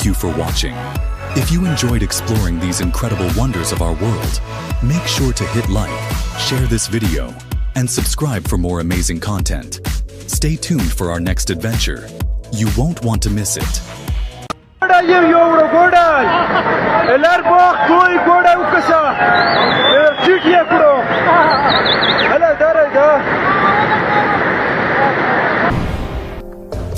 thank you for watching. If you enjoyed exploring these incredible wonders of our world, make sure to hit like, share this video, and subscribe for more amazing content. Stay tuned for our next adventure. You won't want to miss it.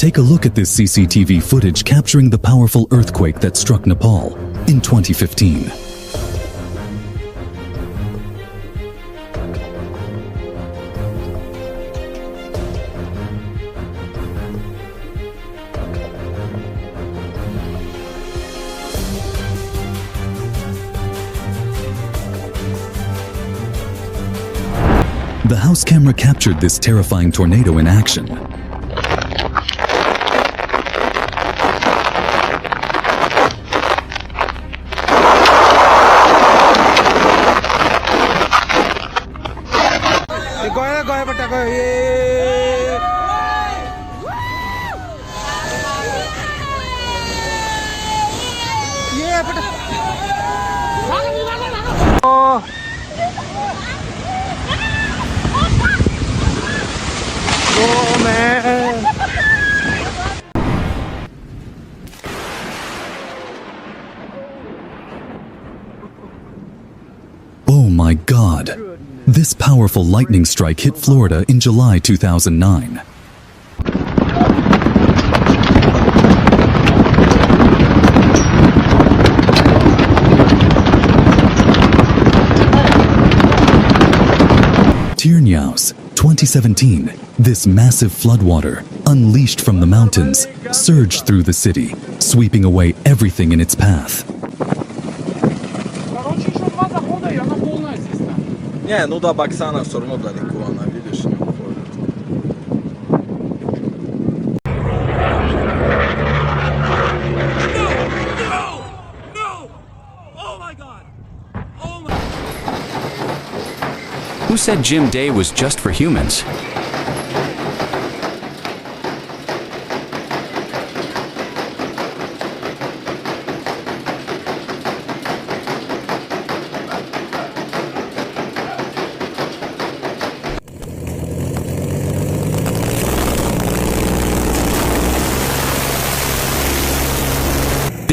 Take a look at this CCTV footage capturing the powerful earthquake that struck Nepal in 2015. The house camera captured this terrifying tornado in action. Oh my God! This powerful lightning strike hit Florida in July 2009. Tyrniaus, 2017. This massive floodwater, unleashed from the mountains, surged through the city, sweeping away everything in its path. Nie, no da baksana sorma da likuana, widzisz, nie Who said Gym Day was just for humans?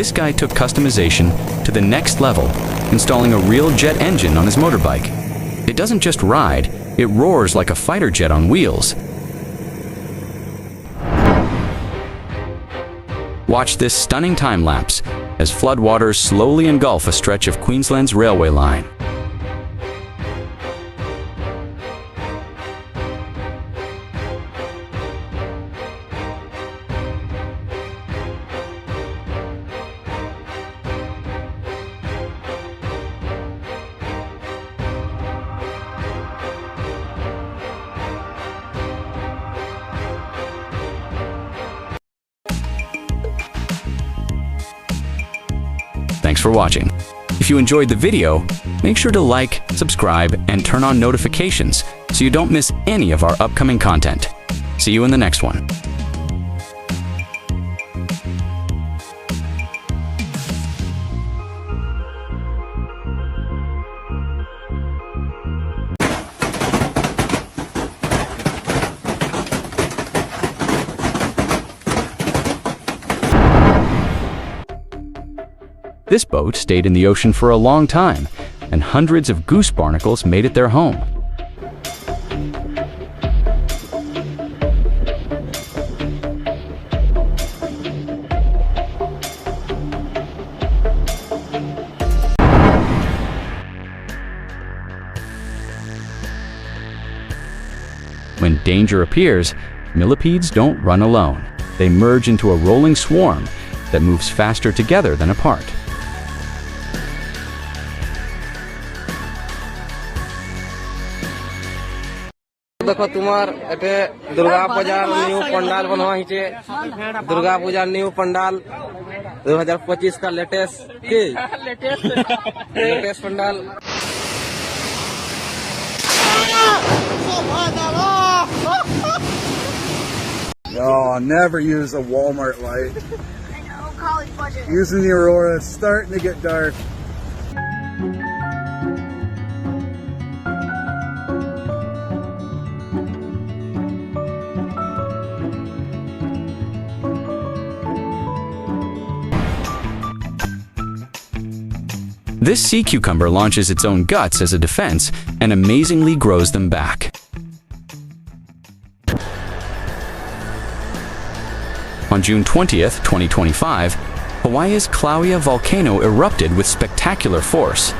This guy took customization to the next level, installing a real jet engine on his motorbike. It doesn't just ride, it roars like a fighter jet on wheels. Watch this stunning time-lapse as floodwaters slowly engulf a stretch of Queensland's railway line. Thanks for watching. If you enjoyed the video, make sure to like, subscribe, and turn on notifications so you don't miss any of our upcoming content. See you in the next one. This boat stayed in the ocean for a long time, and hundreds of goose barnacles made it their home. When danger appears, millipedes don't run alone. They merge into a rolling swarm that moves faster together than apart. देखो तुम्हार एटे Durga Puja new pandal बनवा हिचे Durga Puja new pandal 2025 का latest pandal Oh, never use a Walmart light. I know. college budget. Using the Aurora, it's starting to get dark. This sea cucumber launches its own guts as a defense and amazingly grows them back. On June 20th, 2025, Hawaii's Kilauea volcano erupted with spectacular force.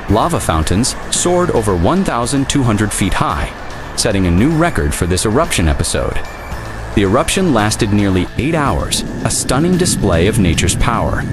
Lava fountains soared over 1,200 feet high, setting a new record for this eruption episode. The eruption lasted nearly 8 hours, a stunning display of nature's power.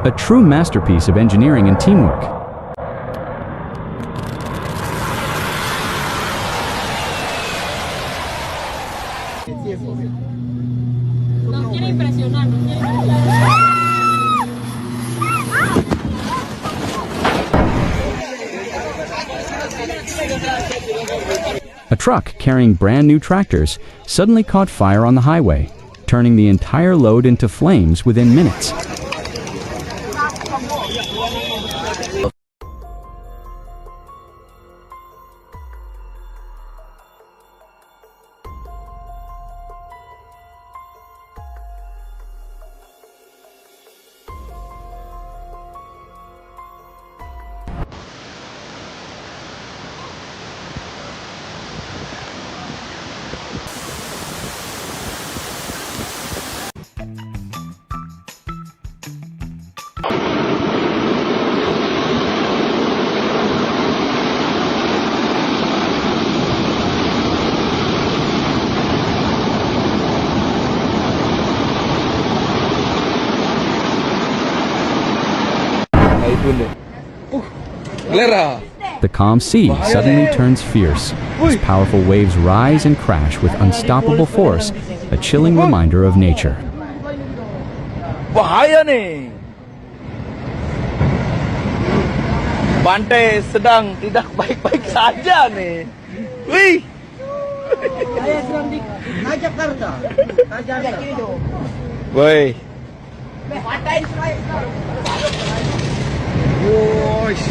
A true masterpiece of engineering and teamwork. A truck carrying brand new tractors suddenly caught fire on the highway, turning the entire load into flames within minutes. The calm sea suddenly turns fierce as powerful waves rise and crash with unstoppable force, a chilling reminder of nature. Bahaya nih. Pantai sedang tidak baik-baik saja nih. Wih. Saya sedang di Jakarta. Woi. Wosh.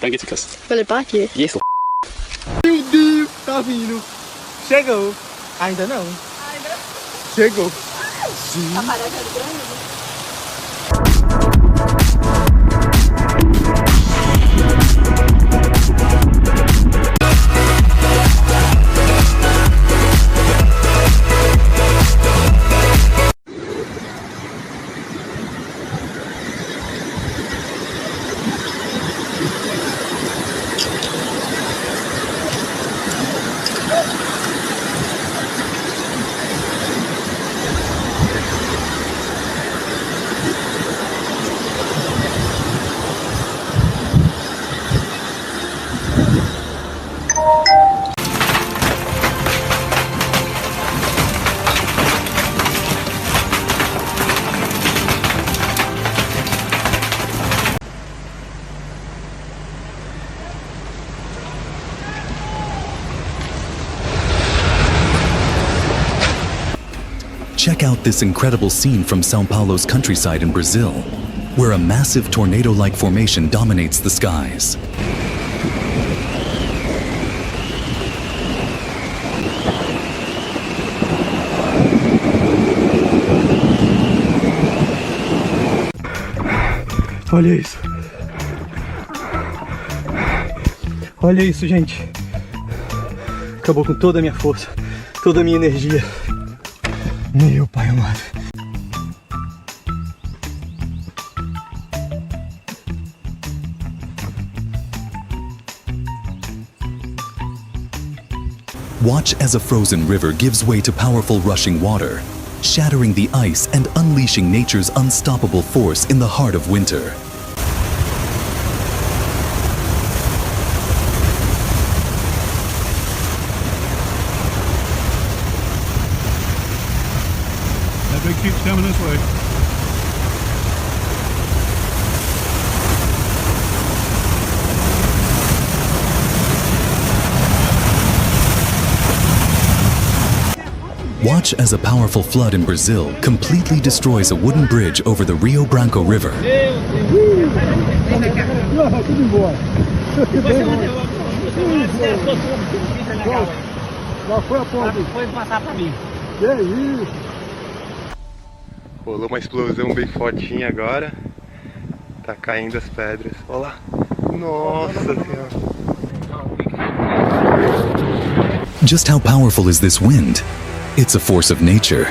Don't get too close. Will it bite you? Yes. Deep caminho. Chegou. Ainda não. Chegou. Sim. Check out this incredible scene from São Paulo's countryside in Brazil, where a massive tornado-like formation dominates the skies. Olha isso. Olha isso, gente. Acabou com toda a minha força, toda a minha energia. Meu pai amado. Watch as a frozen river gives way to powerful rushing water, shattering the ice and unleashing nature's unstoppable force in the heart of winter. That big keeps coming this way. Watch as a powerful flood in Brazil completely destroys a wooden bridge over the Rio Branco River. Rolou uma explosão bem fortinha agora. Tá caindo as pedras. Olha lá. Nossa Senhora. Just how powerful is this wind? It's a force of nature.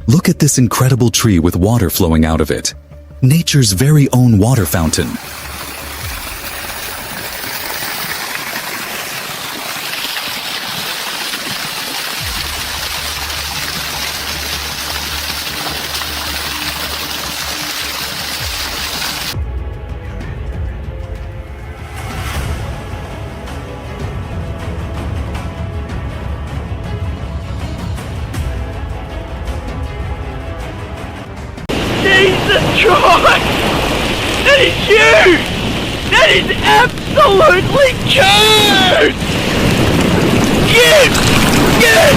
Look at this incredible tree with water flowing out of it. Nature's very own water fountain. Jesus Christ! That is huge! That is absolutely huge! Yes! Yes!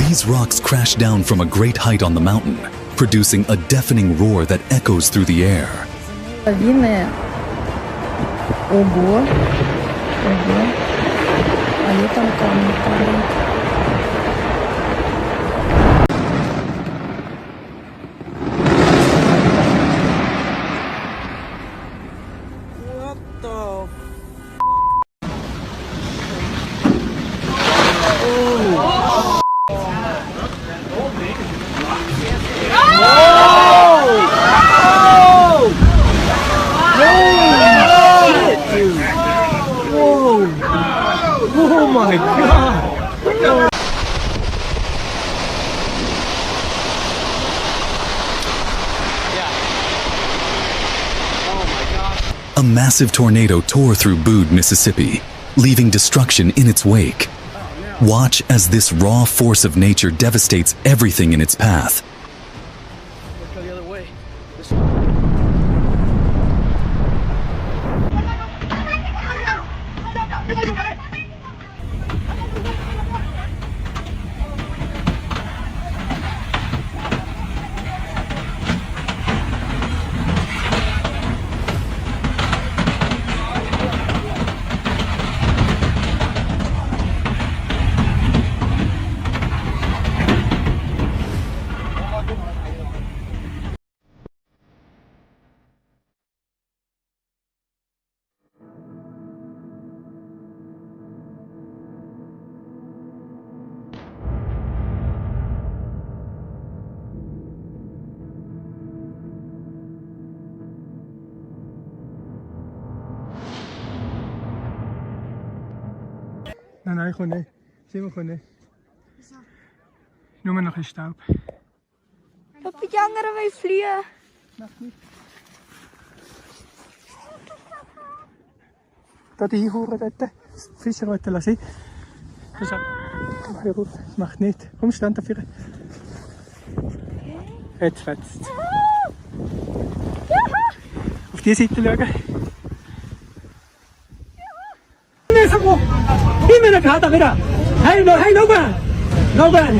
These rocks crash down from a great height on the mountain, producing a deafening roar that echoes through the air. Лавины. Ого. Ого. А там камни падают. Oh my God! A massive tornado tore through Bude, Mississippi, leaving destruction in its wake. Watch as this raw force of nature devastates everything in its path. Let's go the other way. Nein, ich komme nicht. Simon kommt nicht. Nur noch ein Staub. Papi, die anderen wollen fliehen. Mach nicht. Da die Einhuren dort. Das Fischer wollte lassen. Das hör auf, das macht nicht. Komm, stand dafür. Jetzt fetzt. Auf die Seite schauen. Immer noch gerade wieder. Hey, no man. No man.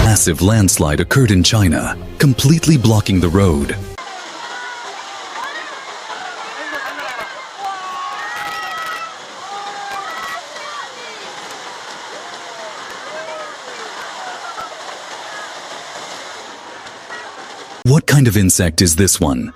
Massive landslide occurred in China, completely blocking the road. What kind of insect is this one?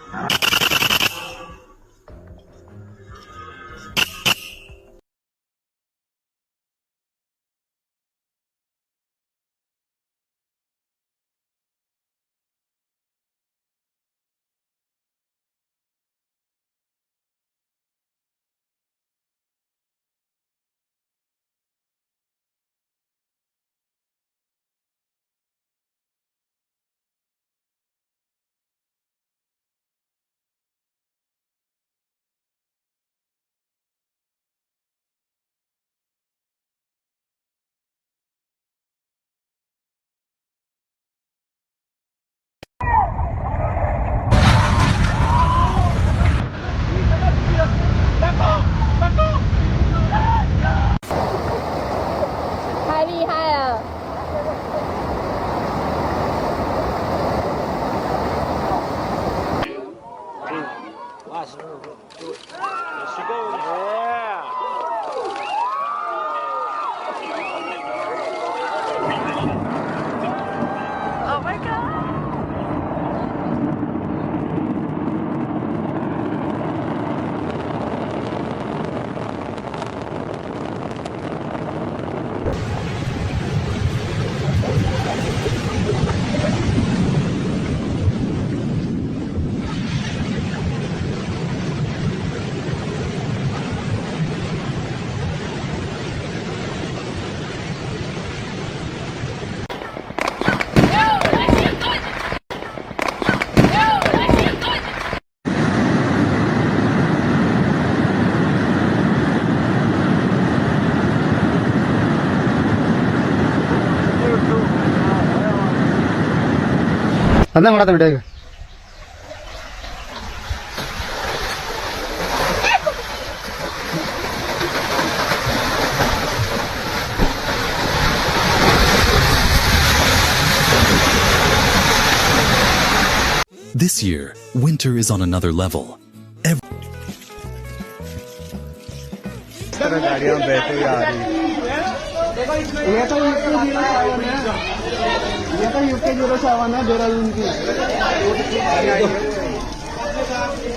This year, winter is on another level.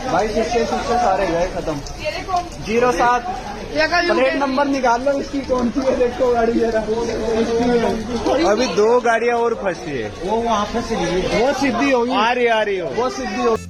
भाई शिक्षे सारे गए खत्म 07 plate number निकाल लो इसकी कौन सी है देखो गाड़ी जरा अभी 2 गाड़ियां और फंसी है वो वहाँ फंसी है वो सीधी होगी आ रही हो वो सीधी होगी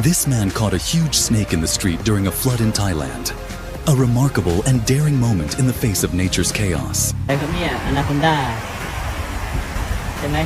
This man caught a huge snake in the street during a flood in Thailand. A remarkable and daring moment in the face of nature's chaos. แต่ก็มีอนาคอนดาใช่ไหม